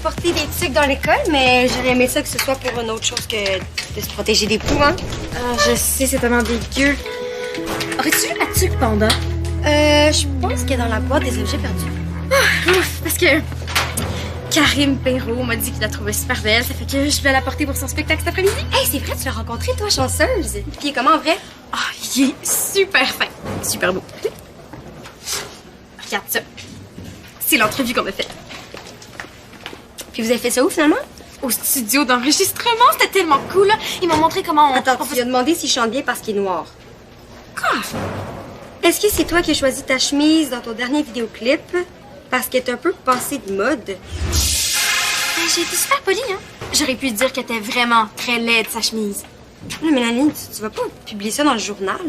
transporter des tucs dans l'école, mais j'aurais aimé ça que ce soit pour une autre chose que de se protéger des poux, hein. Je sais, c'est tellement dégueu. Aurais-tu vu la tuque panda? Je pense qu'elle est dans la boîte des objets perdus. Ouf, parce que Karim Perrault m'a dit qu'il la trouvait super belle, ça fait que je vais la porter pour son spectacle cet après-midi. Hey, c'est vrai, tu l'as rencontré, toi, chanceuse. Puis il est comment en vrai? Ah, il est super fin, super beau. Regarde ça. C'est l'entrevue qu'on m'a faite. Puis vous avez fait ça où, finalement? Au studio d'enregistrement, c'était tellement cool, là. Ils m'ont montré comment on... Attends, tu lui as demandé s'il chante bien parce qu'il est noir. Quoi? Est-ce que c'est toi qui as choisi ta chemise dans ton dernier vidéoclip parce qu'elle est un peu passée de mode? J'ai été super polie, hein. J'aurais pu dire qu'elle était vraiment très laide, sa chemise. Non, Mélanie, tu vas pas publier ça dans le journal?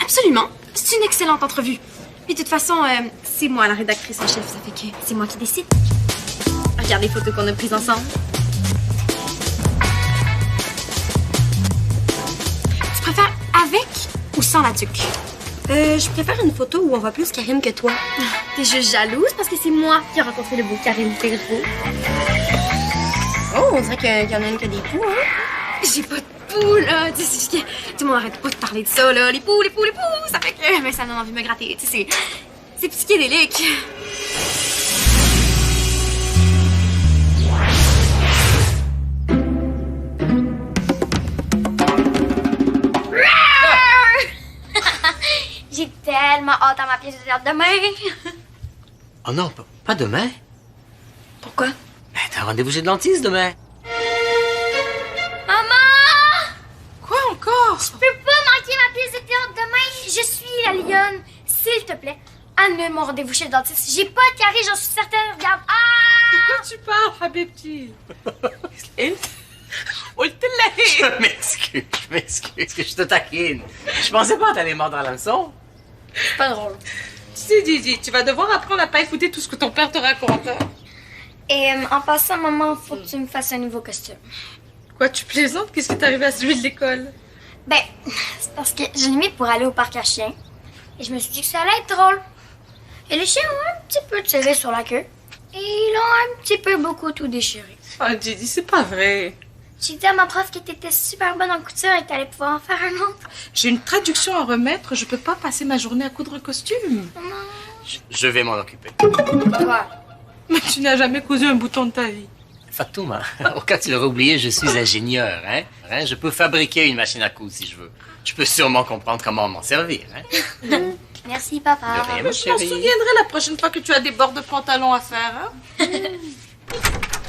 Absolument. C'est une excellente entrevue. Puis de toute façon, c'est moi la rédactrice en chef, ça fait que c'est moi qui décide. Regarde les photos qu'on a prises ensemble. Tu préfères avec ou sans la tuque? Je préfère une photo où on voit plus Karim que toi. T'es juste jalouse parce que c'est moi qui ai rencontré le beau Karim Perrault. Oh, on dirait qu'il y en a une qui a des poux, hein? J'ai pas de poux, là. Tu sais, tout le monde arrête pas de parler de ça, là. Les poux, les poux, les poux. Ça fait que mais ça me donne envie de me gratter. Tu sais, c'est psychédélique. J'ai tellement hâte à ma pièce de théâtre demain. Oh non, pas demain. Pourquoi? Ben, t'as un rendez-vous chez le dentiste demain. Maman! Quoi encore? Je peux pas manquer ma pièce de théâtre demain. Je suis la lionne. S'il te plaît, annule mon rendez-vous chez le dentiste. J'ai pas de carie, j'en suis certaine. Regarde. Ah! De quoi tu parles, Habibti? Je m'excuse que je te taquine. Je pensais pas t'aller mordre à l'hameçon. C'est pas drôle. Tu sais, Didi, tu vas devoir apprendre à pas écouter tout ce que ton père te raconte. Hein? Et en passant, maman, faut que tu me fasses un nouveau costume. Quoi, tu plaisantes? Qu'est-ce qui t'est arrivé à celui de l'école? Ben, c'est parce que je l'ai mis pour aller au parc à chiens. Et je me suis dit que ça allait être drôle. Et les chiens ont un petit peu tiré sur la queue. Et ils ont un petit peu beaucoup tout déchiré. Ah, Didi, c'est pas vrai. J'ai dit à ma prof que t'étais super bonne en couture et que t'allais pouvoir en faire un autre. J'ai une traduction à remettre. Je peux pas passer ma journée à coudre un costume. Je vais m'en occuper. Quoi? Mais tu n'as jamais cousu un bouton de ta vie. Fatouma, au cas où tu l'aurais oublié, je suis ingénieur, hein? Je peux fabriquer une machine à coudre si je veux. Je peux sûrement comprendre comment m'en servir, hein? Merci, papa. De rien, ma Je m'en chérie. souviendrai la prochaine fois que tu as des bords de pantalon à faire, hein?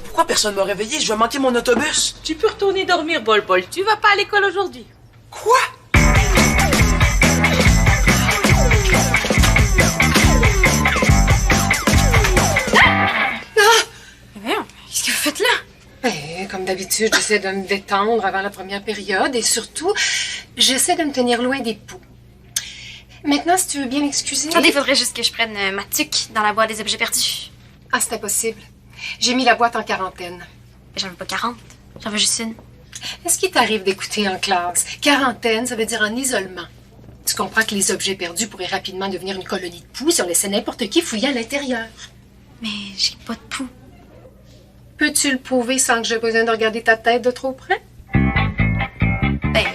Pourquoi personne m'a réveillé? Je vais manquer mon autobus. Tu peux retourner dormir, Bol Bol. Tu vas pas à l'école aujourd'hui. Quoi? Qu'est-ce que vous faites là? Ben, comme d'habitude, j'essaie de me détendre avant la première période et surtout, j'essaie de me tenir loin des poux. Maintenant, si tu veux bien m'excuser... Attendez, il faudrait juste que je prenne ma tuque dans la boîte des objets perdus. Ah, c'est impossible. J'ai mis la boîte en quarantaine. J'en veux pas 40. J'en veux juste une. Est-ce qu'il t'arrive d'écouter en classe? Quarantaine, ça veut dire en isolement. Tu comprends que les objets perdus pourraient rapidement devenir une colonie de poux si on laissait n'importe qui fouiller à l'intérieur. Mais j'ai pas de poux. Peux-tu le prouver sans que j'ai besoin de regarder ta tête de trop près? Ben,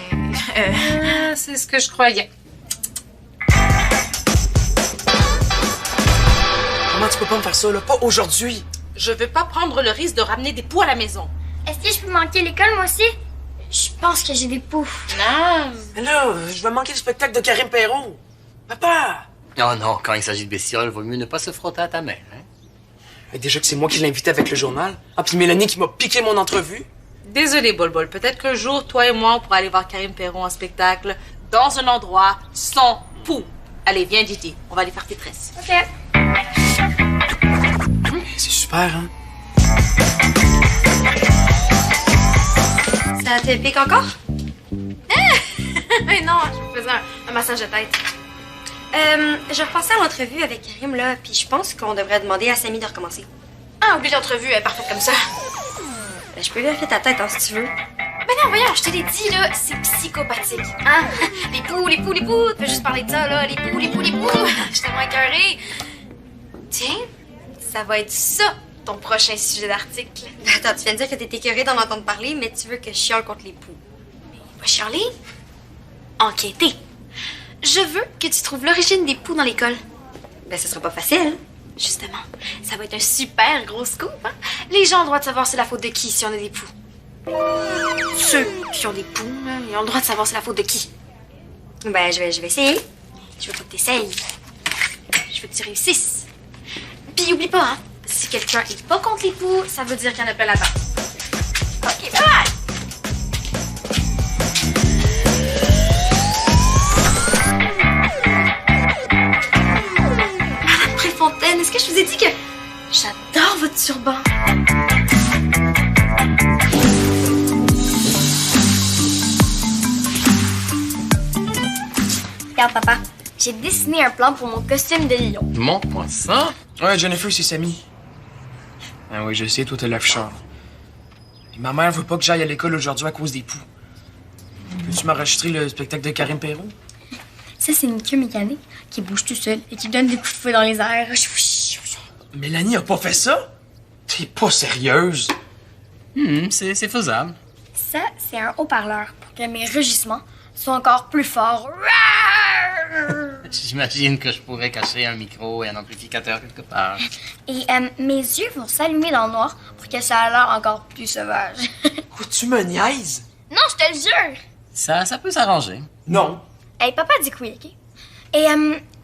Ah, c'est ce que je croyais. Comment tu peux pas me faire ça, là? Pas aujourd'hui. Je veux pas prendre le risque de ramener des poux à la maison. Est-ce que je peux manquer l'école, moi aussi? Je pense que j'ai des poux. Non. Mais là, je vais manquer le spectacle de Karim Perrault. Papa! Oh non, quand il s'agit de bestioles, vaut mieux ne pas se frotter à ta mère, hein? Mais déjà que c'est moi qui l'ai invité avec le journal. Ah, puis Mélanie qui m'a piqué mon entrevue. Désolé, Bol Bol. Peut-être qu'un jour, toi et moi, on pourra aller voir Karim Perrault en spectacle dans un endroit sans poux. Allez, viens, Didi. On va aller faire tes tresses. OK. C'est super, hein? Ça te pique encore? mais non, je me faisais un massage de tête. Je repassais à l'entrevue avec Karim, là, puis je pense qu'on devrait demander à Samy de recommencer. Ah, oublie l'entrevue, elle est parfaite comme ça. Ben, je peux vérifier ta tête, hein, si tu veux. Mais non, voyons, je te l'ai dit, là, c'est psychopathique. Hein? Les poux, les poux, les poux. Tu peux juste parler de ça, là. Les poux, les poux, les poux. Je suis tellement écœurée. Tiens, ça va être ça, ton prochain sujet d'article. Attends, tu viens de dire que t'es écœurée d'en entendre parler, mais tu veux que je chiale contre les poux. Pas chialer. Enquêter. Je veux que tu trouves l'origine des poux dans l'école. Ben, ce sera pas facile. Justement, ça va être un super gros scoop, hein? Les gens ont le droit de savoir c'est la faute de qui si on a des poux. Ceux qui ont des poux, hein, ils ont le droit de savoir c'est la faute de qui. Ben, je vais essayer. Je veux pas que t'essayes. Je veux que tu réussisses. Puis oublie pas, hein, si quelqu'un est pas contre les poux, ça veut dire qu'il y en a plein là-dedans. Ok, bye bye! Madame Préfontaine, est-ce que je vous ai dit que j'adore votre turban? Regarde, papa, j'ai dessiné un plan pour mon costume de lion. Montre-moi ça. Ouais, Jennifer, c'est Samy. Ah oui, je sais, toi, t'es l'afficheur. Et ma mère veut pas que j'aille à l'école aujourd'hui à cause des poux. Peux-tu m'enregistrer le spectacle de Karim Perron? Ça, c'est une queue mécanique qui bouge tout seul et qui donne des coups de feu dans les airs. Mélanie a pas fait ça? T'es pas sérieuse? C'est faisable. Ça, c'est un haut-parleur pour que mes rugissements soient encore plus forts. J'imagine que je pourrais cacher un micro et un amplificateur quelque part. Et mes yeux vont s'allumer dans le noir pour que ça a l'air encore plus sauvage. Quoi, tu me niaises? Non, je te le jure! Ça peut s'arranger. Non. Hey, papa dit que oui, OK? Et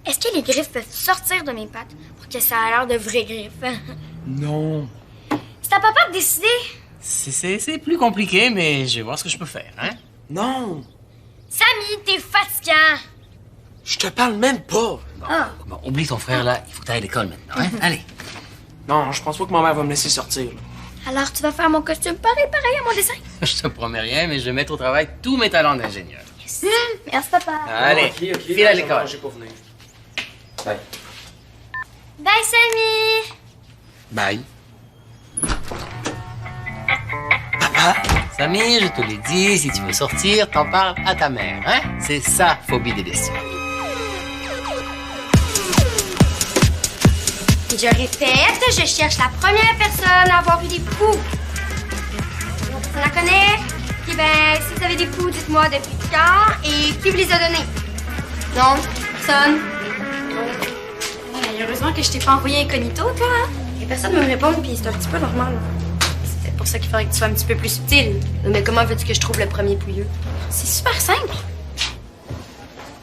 est-ce que les griffes peuvent sortir de mes pattes pour que ça a l'air de vraies griffes? Non. C'est à papa de décider. C'est plus compliqué, mais je vais voir ce que je peux faire, hein? Non. Samy, t'es fatigant! Je te parle même pas. Bon, oublie ton frère, là. Il faut que t'ailles à l'école maintenant, hein? Allez. Non, je pense pas que ma mère va me laisser sortir. Là. Alors, tu vas faire mon costume pareil à mon dessin? Je te promets rien, mais je vais mettre au travail tous mes talents d'ingénieur. Merci, papa. Allez, file à l'école. J'ai pas venir. Bye. Bye, Samy! Bye. Samy, je te l'ai dit, si tu veux sortir, t'en parles à ta mère, hein? C'est sa phobie des bestioles. Je répète, je cherche la première personne à avoir eu des poux. On la connaît? Eh ben, si vous avez des poux, dites-moi depuis quand et qui vous les a donnés. Non? Personne? Heureusement que je t'ai pas envoyé incognito, toi, hein? Et personne ne me répond, puis c'est un petit peu normal. C'est pour ça qu'il faudrait que tu sois un petit peu plus subtil. Mais comment veux-tu que je trouve le premier pouilleux? C'est super simple.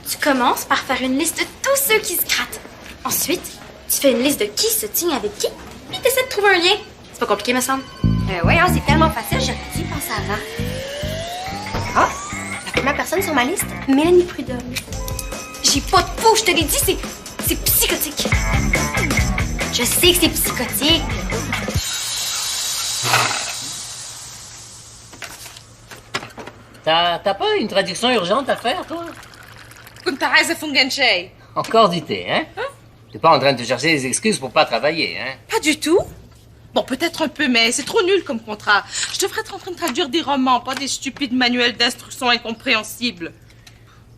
Tu commences par faire une liste de tous ceux qui se grattent. Ensuite, tu fais une liste de qui se tient avec qui, puis t'essaies de trouver un lien. C'est pas compliqué, me semble. Ouais, hein, c'est tellement facile, j'aurais dû y penser avant. Ah, la première personne sur ma liste, Mélanie Prudhomme. J'ai pas de peau, je te l'ai dit, c'est psychotique. Je sais que c'est psychotique. T'as pas une traduction urgente à faire, toi? Kuntareise Fungenchei. Encore du thé, hein? T'es pas en train de te chercher des excuses pour pas travailler, hein? Pas du tout. Bon, peut-être un peu, mais c'est trop nul comme contrat. Je devrais être en train de traduire des romans, pas des stupides manuels d'instruction incompréhensibles.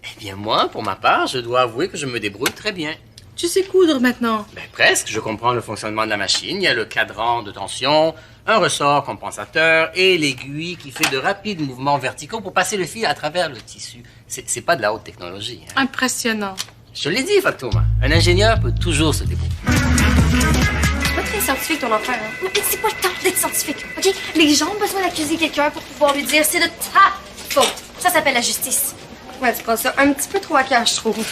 Eh bien, moi, pour ma part, je dois avouer que je me débrouille très bien. Tu sais coudre maintenant? Ben, presque. Je comprends le fonctionnement de la machine. Il y a le cadran de tension, un ressort compensateur et l'aiguille qui fait de rapides mouvements verticaux pour passer le fil à travers le tissu. C'est pas de la haute technologie, hein? Impressionnant. Je te l'ai dit, Fatouma. Un ingénieur peut toujours se débrouiller. C'est pas très scientifique ton affaire, hein? Mais c'est pas le temps d'être scientifique, OK? Les gens ont besoin d'accuser quelqu'un pour pouvoir lui dire c'est de ta faute. Ça s'appelle la justice. Ouais, tu prends ça un petit peu trop à cœur, je trouve.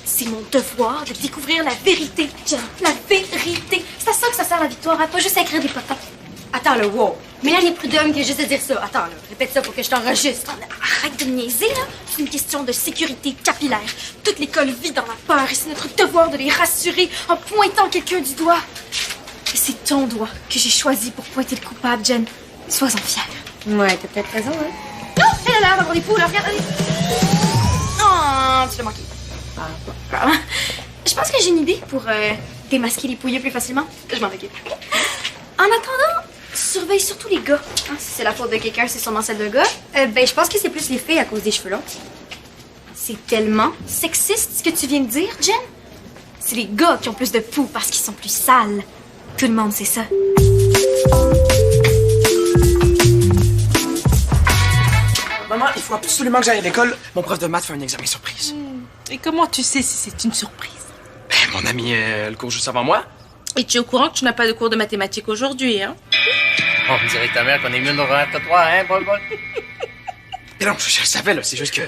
C'est mon devoir de découvrir la vérité, Jen. La vérité. C'est à ça que ça sert la victoire, hein? Pas juste à écrire des pop-up. Attends, là, wow. Mélanie Prudhomme qui a juste à dire ça. Attends, là, répète ça pour que je t'enregistre. Arrête de me niaiser, là. C'est une question de sécurité capillaire. Toute l'école vit dans la peur et c'est notre devoir de les rassurer en pointant quelqu'un du doigt. Et c'est ton doigt que j'ai choisi pour pointer le coupable, Jen. Sois-en fière. Ouais, t'as peut-être raison, hein? Non, elle a l'air d'avoir des poules, regarde, allez. Oh, tu l'as manqué. Ah, bon. Je pense que j'ai une idée pour démasquer les pouilleux plus facilement. Je m'en occupe. En attendant, surveille surtout les gars. Hein, si c'est la faute de quelqu'un, c'est sûrement celle d'un gars. Ben, je pense que c'est plus les filles à cause des cheveux longs. C'est tellement sexiste ce que tu viens de dire, Jen. C'est les gars qui ont plus de poux parce qu'ils sont plus sales. Tout le monde sait ça. Maman, il faut absolument que j'aille à l'école. Mon prof de maths fait un examen surprise. Et comment tu sais si c'est une surprise? Ben, mon ami, le cours juste avant moi. Et tu es au courant que tu n'as pas de cours de mathématiques aujourd'hui, hein? On dirait que ta mère qu'on est mieux de nous remettre que toi, hein, Bol Bol? Mais non, je le savais, là. C'est juste que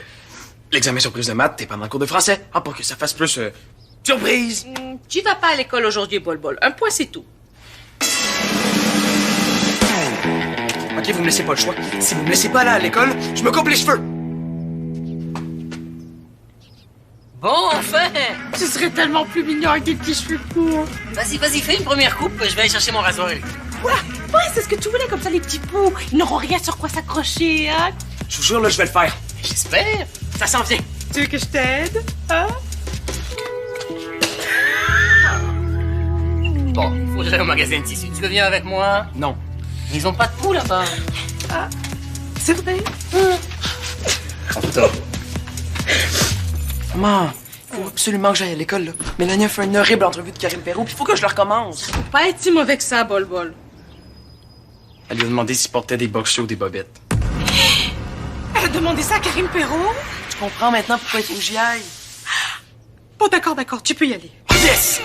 l'examen surprise de maths, t'es pendant le cours de français. Ah, pour que ça fasse plus surprise. Tu vas pas à l'école aujourd'hui, Bol Bol. Un point, c'est tout. OK, vous me laissez pas le choix. Si vous me laissez pas aller à l'école, je me coupe les cheveux. Bon, enfin! Tu serais tellement plus mignon avec des petits cheveux courts. Vas-y, fais une première coupe, je vais aller chercher mon rasoir électrique. Ouais, c'est ce que tu voulais, comme ça, les petits poux. Ils n'auront rien sur quoi s'accrocher, hein? Je vous jure, là, je vais le faire. J'espère. Ça s'en vient. Tu veux que je t'aide? Hein? Bon, faut que j'aille au magasin de tissus. Tu veux venir avec moi? Non. Ils ont pas de poux là-bas. C'est vrai? En tout cas. Maman, il faut absolument que j'aille à l'école, là. Mélanie a fait une horrible entrevue de Karim Perrault, puis il faut que je le recommence. Faut pas être si mauvais que ça, Bol Bol. Elle lui a demandé s'il portait des boxers ou des bobettes. Elle a demandé ça à Karim Perrault? Tu comprends maintenant pourquoi il faut que j'y aille? Bon, d'accord, tu peux y aller. Yes!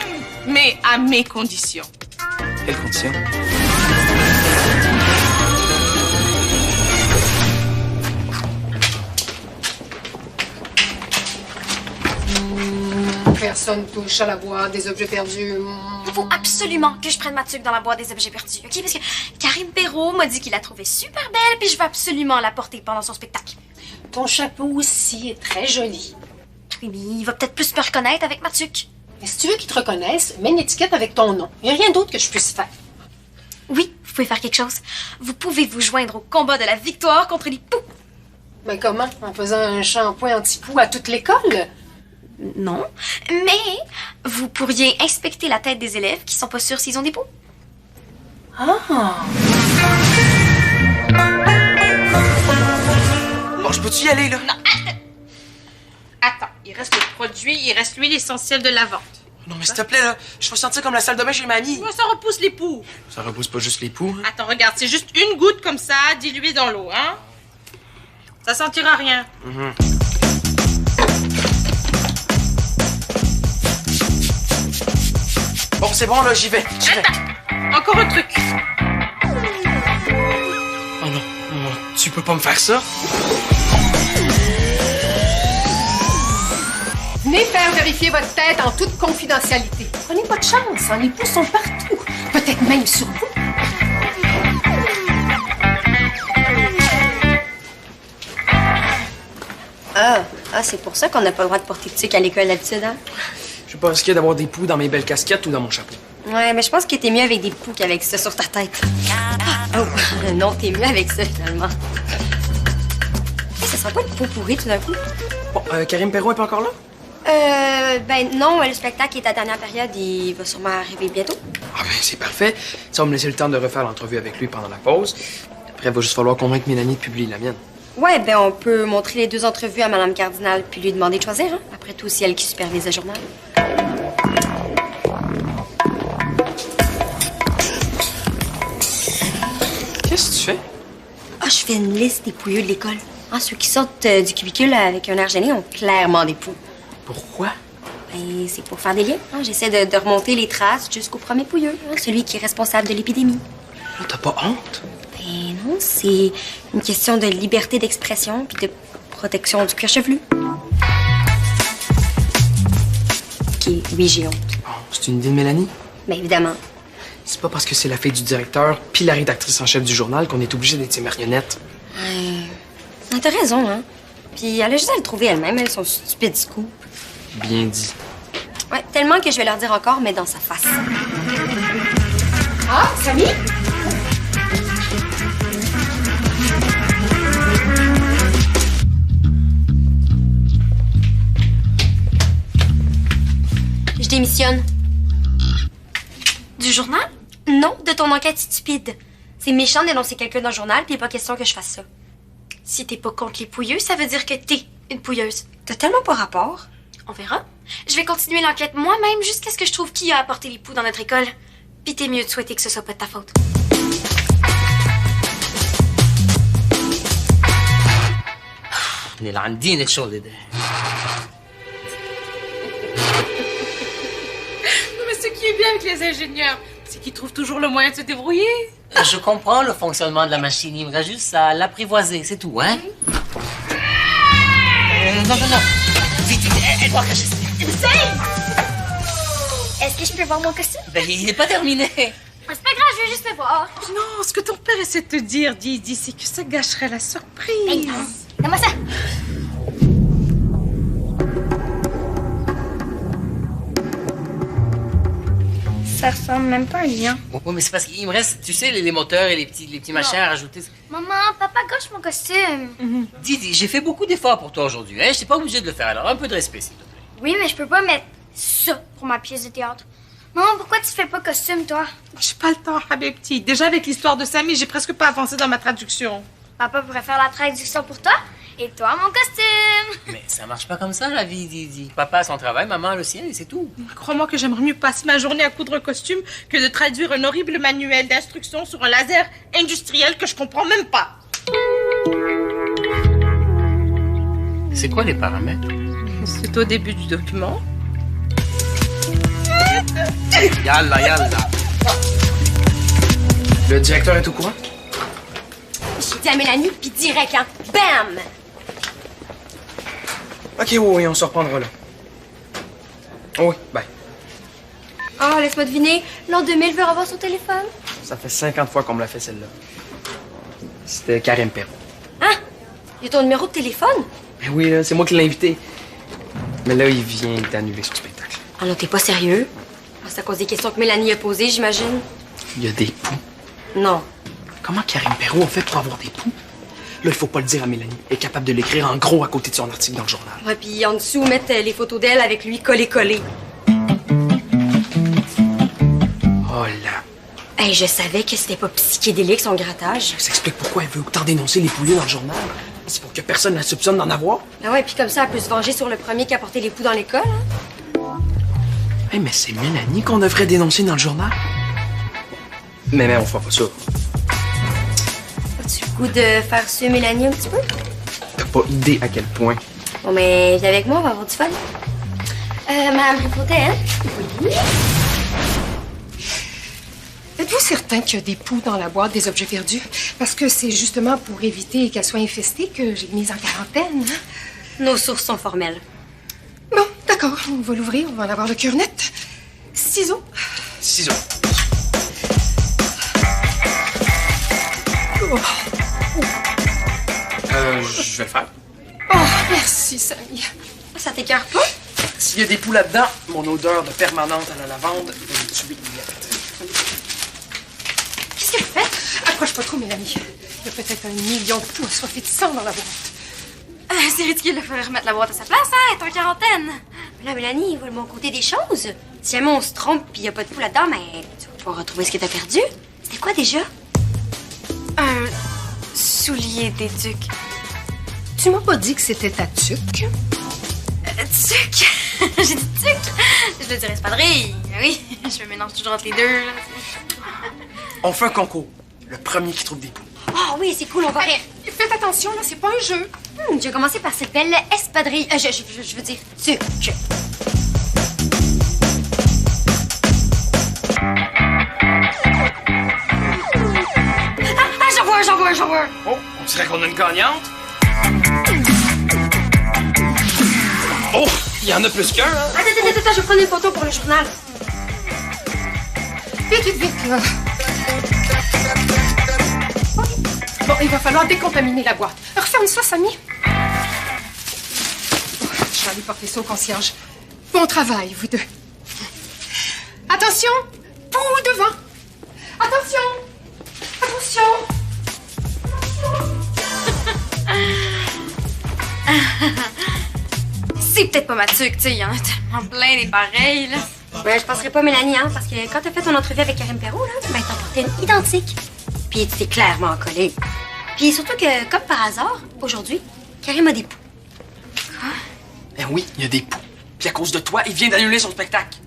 Mais à mes conditions. Quelles conditions? Personne touche à la boîte des objets perdus. Il faut absolument que je prenne ma tuque dans la boîte des objets perdus, OK? Parce que Karim Perrault m'a dit qu'il la trouvait super belle, puis je veux absolument la porter pendant son spectacle. Ton chapeau aussi est très joli. Oui, mais il va peut-être plus me reconnaître avec ma tuque. Mais si tu veux qu'il te reconnaisse, mets une étiquette avec ton nom. Il n'y a rien d'autre que je puisse faire. Oui, vous pouvez faire quelque chose. Vous pouvez vous joindre au combat de la victoire contre les poux. Mais comment? En faisant un shampoing anti-poux à toute l'école? Non, mais vous pourriez inspecter la tête des élèves qui sont pas sûrs s'ils ont des poux. Ah! Bon, je peux-tu y aller, là? Attends, il reste le produit, il reste l'huile essentielle de lavande. Non, mais s'il te plaît, là, je vais sentir comme la salle de bain chez mamie. Ouais, ça repousse les poux. Ça repousse pas juste les poux, hein? Attends, regarde, c'est juste une goutte comme ça, diluée dans l'eau, hein? Ça sentira rien. Bon, c'est bon, là, j'y vais. Encore un truc. Oh non, non, tu peux pas me faire ça? Venez faire vérifier votre tête en toute confidentialité. Prenez pas de chance, hein, les poux sont partout. Peut-être même sur vous. Ah, c'est pour ça qu'on n'a pas le droit de porter de tuque à l'école d'habitude, hein? Je vais pas risquer d'avoir des poux dans mes belles casquettes ou dans mon chapeau. Ouais, mais je pense que t'es mieux avec des poux qu'avec ça sur ta tête. Oh, non, t'es mieux avec ça, finalement. Hey, ça sent pas une peau pourrie, tout d'un coup? Bon, Karim Perrault est pas encore là? Ben non, le spectacle est à la dernière période, il va sûrement arriver bientôt. Ah ben, c'est parfait. Ça va me laisser le temps de refaire l'entrevue avec lui pendant la pause. Après, il va juste falloir convaincre Mélanie de publier la mienne. Ouais, ben on peut montrer les 2 entrevues à Madame Cardinal puis lui demander de choisir, hein? Après tout, c'est elle qui supervise le journal. Qu'est-ce que tu fais? Ah, je fais une liste des pouilleux de l'école. Ah, ceux qui sortent du cubicule avec un air gêné ont clairement des poux. Pourquoi? Ben, c'est pour faire des liens. Hein? J'essaie de remonter les traces jusqu'au premier pouilleux, hein? Celui qui est responsable de l'épidémie. Là, t'as pas honte? Ben non, c'est une question de liberté d'expression puis de protection du cuir chevelu. OK, oui, j'ai honte. Bon, c'est une idée de Mélanie? Ben évidemment. C'est pas parce que c'est la fille du directeur puis la rédactrice en chef du journal qu'on est obligé d'être ses marionnettes. Ouais. T'as raison, hein. Puis elle a juste à le trouver elle-même, elles sont stupides scoop. Bien dit. Ouais, tellement que je vais leur dire encore, mais dans sa face. Ah, Samy? Je démissionne. Du journal? Non, de ton enquête stupide. C'est méchant de dénoncer quelqu'un dans le journal, puis il est pas question que je fasse ça. Si t'es pas contre les pouilleux, ça veut dire que t'es une pouilleuse. T'as tellement pas rapport. On verra. Je vais continuer l'enquête moi-même jusqu'à ce que je trouve qui a apporté les poux dans notre école. Puis t'es mieux de souhaiter que ce soit pas de ta faute. اللي عندين الشغل ده. Mais ce qui est bien avec les ingénieurs, c'est qu'ils trouvent toujours le moyen de se débrouiller. Je comprends le fonctionnement de la machine, il me reste juste à l'apprivoiser, c'est tout, hein? Non. Vite, aide-moi à cacher ça. Est-ce que je peux voir mon costume? Ben, il n'est pas terminé. C'est pas grave, je veux juste le voir. Non, ce que ton père essaie de te dire, Didi, c'est que ça gâcherait la surprise. Hey, non. Donne-moi ça. Ça ressemble même pas à un lion. Oui, mais c'est parce qu'il me reste, tu sais, les moteurs et les petits machins à rajouter. Maman, papa gâche mon costume. Didi, j'ai fait beaucoup d'efforts pour toi aujourd'hui, hein? Je n'étais pas obligé de le faire, alors un peu de respect, s'il te plaît. Oui, mais je peux pas mettre ça pour ma pièce de théâtre. Maman, pourquoi tu fais pas costume, toi? J'ai pas le temps, Habibti. Déjà, avec l'histoire de Samy, j'ai presque pas avancé dans ma traduction. Papa pourrait faire la traduction pour toi et toi, mon costume. Mais ça marche pas comme ça, la vie, Didi. Papa a son travail, maman a le sien, et c'est tout. Crois-moi que j'aimerais mieux passer ma journée à coudre un costume que de traduire un horrible manuel d'instruction sur un laser industriel que je comprends même pas. C'est quoi les paramètres? C'est au début du document. Yalla. Le directeur est au courant? J'ai dit à Mélanie, puis direct, hein. Bam! Ok, oui, on se reprendra là. Oui, bye. Oh, laisse-moi deviner. L'an 2000 veut revoir son téléphone. Ça fait 50 fois qu'on me l'a fait celle-là. C'était Karim Perron. Hein? Il y a ton numéro de téléphone? Ben oui, là, c'est moi qui l'ai invité. Mais là, il vient d'annuler son spectacle. Ah non, t'es pas sérieux? Ah, c'est à cause des questions que Mélanie a posées, j'imagine. Il y a des poux. Non. Comment Karim Perron a fait pour avoir des poux? Là, il faut pas le dire à Mélanie. Elle est capable de l'écrire en gros à côté de son article dans le journal. Ouais, puis en dessous, mettre les photos d'elle avec lui collé. Oh là. Hey, je savais que c'était pas psychédélique son grattage. Ça explique pourquoi elle veut autant dénoncer les pouilleux dans le journal. C'est pour que personne la soupçonne d'en avoir. Ah ouais, puis comme ça, elle peut se venger sur le premier qui a porté les poux dans l'école, hein? Hey, mais c'est Mélanie qu'on devrait dénoncer dans le journal. Mais on fera pas ça. As-tu le goût de faire suer Mélanie un petit peu? T'as pas idée à quel point. Bon, mais viens avec moi, on va avoir du fun. Madame Ripotet, Oui? Êtes-vous certain qu'il y a des poux dans la boîte des objets perdus? Parce que c'est justement pour éviter qu'elle soit infestée que j'ai mise en quarantaine. Nos sources sont formelles. Bon, d'accord, on va l'ouvrir, on va en avoir le cœur net. Ciseaux. Ciseaux. Oh. Je vais le faire. Oh, merci, Samy. Ça t'écœure pas? S'il y a des poux là-dedans, mon odeur de permanente à la lavande va les tuer net. Qu'est-ce que vous faites? Approche pas trop, Mélanie. Il y a peut-être 1 million de poux assoiffés de sang dans la boîte. C'est ridicule, il faudrait remettre la boîte à sa place, hein? Elle est en quarantaine. Mais là, Mélanie, il voit le bon côté des choses. Si jamais on se trompe puis il n'y a pas de poux là-dedans, mais tu vas pouvoir retrouver ce que t'as perdu. C'était quoi déjà? Un soulier d'éduc. Tu m'as pas dit que c'était ta tuque? Tuc! J'ai dit tuc! Je veux dire espadrille. Oui, je me mélange toujours entre les deux. Là. On fait un concours. Le premier qui trouve des poux. Ah oui, c'est cool, on va rire. Faites attention, là, c'est pas un jeu. Je vais commencer par cette belle espadrille. Je veux dire, tuc. J'en vois un. Oh, on dirait qu'on a une gagnante. Oh, il y en a plus qu'un, hein? Attends, je vais prendre une photo pour le journal. Vite, là. Bon, il va falloir décontaminer la boîte. Referme ça, Samy. Oh, je vais aller porter ça au concierge. Bon travail, vous deux. Attention! Poux devant! Attention! C'est peut-être pas ma tuque, tu sais, il y en a tellement plein des pareils, là. Ouais, je penserais pas Mélanie, hein, parce que quand t'as fait ton entrevue avec Karim Perron, là, ben t'en portais une identique. Puis tu t'es clairement collé. Puis surtout que, comme par hasard, aujourd'hui, Karim a des poux. Eh oui, il y a des poux. Puis à cause de toi, il vient d'annuler son spectacle.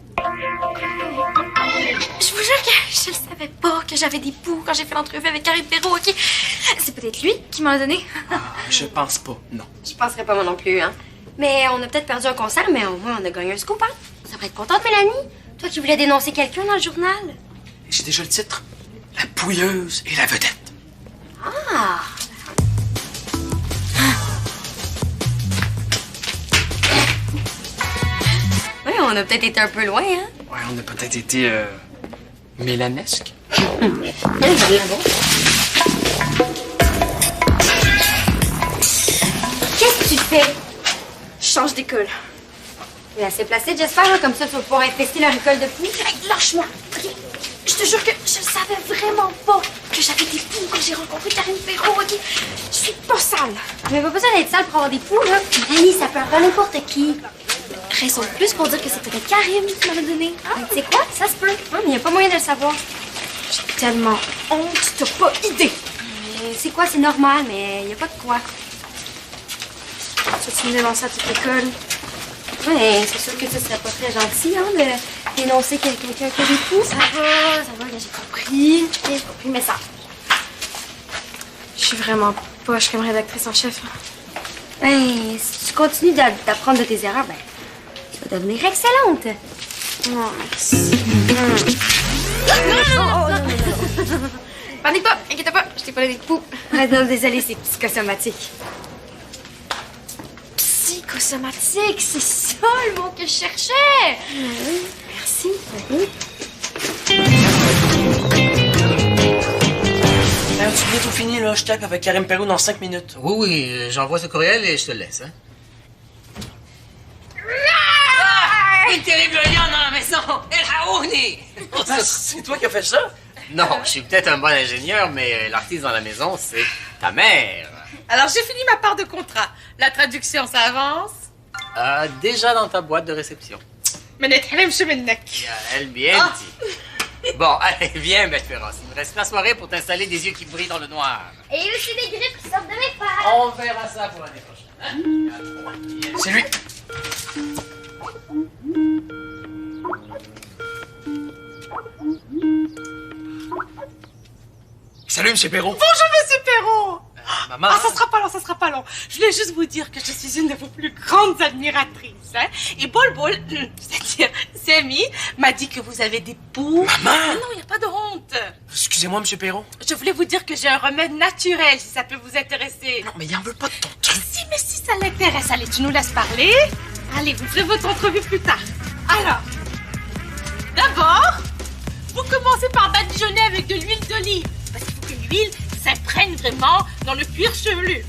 Je vous jure que je le savais pas que j'avais des poux quand j'ai fait l'entrevue avec Karim Perrault, OK? C'est peut-être lui qui m'en a donné. Je pense pas, non. Je penserais pas moi non plus, hein. Mais on a peut-être perdu un concert, mais au moins on a gagné un scoop, hein. Ça devrait être contente, Mélanie. Toi qui voulais dénoncer quelqu'un dans le journal. J'ai déjà le titre. La pouilleuse et la vedette. Ah! Oui, on a peut-être été un peu loin, hein. Ouais, on a peut-être été, mélanesque. Qu'est-ce que tu fais? Je change d'école. C'est assez placé, j'espère, hein, comme ça tu vas pouvoir infester leur école de poux. Hey, lâche-moi, OK? Je te jure que je savais vraiment pas que j'avais des poux quand j'ai rencontré Karim Perrault, OK? Je suis pas sale. Mais pas besoin d'être sale pour avoir des poux, là. Mélanie, ça peut avoir n'importe qui. Raison de plus pour dire que c'est peut-être Karim qui m'avait donné. Mais tu sais quoi? Ça se peut. Hein, mais y a pas moyen de le savoir. J'ai tellement honte, t'as pas idée. Mais c'est quoi? C'est normal, mais y a pas de quoi. Tu me dénonces à toute l'école. Ouais, c'est sûr que ce serait pas très gentil, hein, de dénoncer quelqu'un qui a des poux. Ça va, là, j'ai compris. J'ai compris, mais ça. Je suis vraiment poche comme rédactrice en chef. Ben, si tu continues d'apprendre de tes erreurs, ben, tu vas devenir excellente. Oh, merci. Non. Panique pas, inquiète pas, je t'ai pas donné de poux. Ah non, désolée, c'est psychosomatique. Psychosomatique, c'est ça le mot que je cherchais. Merci. Tu viens tout fini, là. Je tape avec Karim Perrault dans 5 minutes. Oui, oui, j'envoie ce courriel et je te le laisse, hein. Une terrible lion dans la maison! El Haouni! C'est toi qui as fait ça? Non, je suis peut-être un bon ingénieur, mais l'artiste dans la maison, c'est ta mère. Alors, j'ai fini ma part de contrat. La traduction, ça avance. Déjà dans ta boîte de réception. Mais نتحرمش منك. Ya el bien dit. Bon, allez, viens, bête féroce. Il me reste la soirée pour t'installer des yeux qui brillent dans le noir. Et aussi des grippes qui sortent de mes pattes. On verra ça pour l'année prochaine. Hein? C'est lui. Salut, M. Perrault. Bonjour, monsieur Perrault. Maman. Ah, ça sera pas long. Je voulais juste vous dire que je suis une de vos plus grandes admiratrices. Hein? Et Bol, c'est-à-dire Samy, m'a dit que vous avez des poux. Maman. Ah non, il n'y a pas de honte. Excusez-moi, M. Perrault. Je voulais vous dire que j'ai un remède naturel, si ça peut vous intéresser. Non, mais il en veut pas de ton truc. Mais si ça l'intéresse, allez, tu nous laisses parler. Allez, vous ferez votre entrevue plus tard. Alors, d'abord, vous commencez par badigeonner avec de l'huile d'olive. Parce qu'il faut que l'huile s'imprègne vraiment dans le cuir chevelu.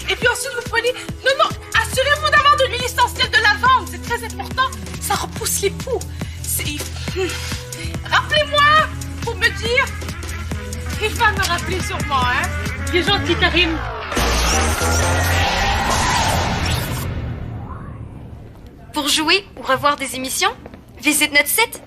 Et puis ensuite, vous prenez... Non, assurez-vous d'avoir de l'huile essentielle de lavande. C'est très important. Ça repousse les poux. Rappelez-moi pour me dire... Il va me rappeler sûrement, hein. Il est gentil, Karim. Pour jouer ou revoir des émissions, visite notre site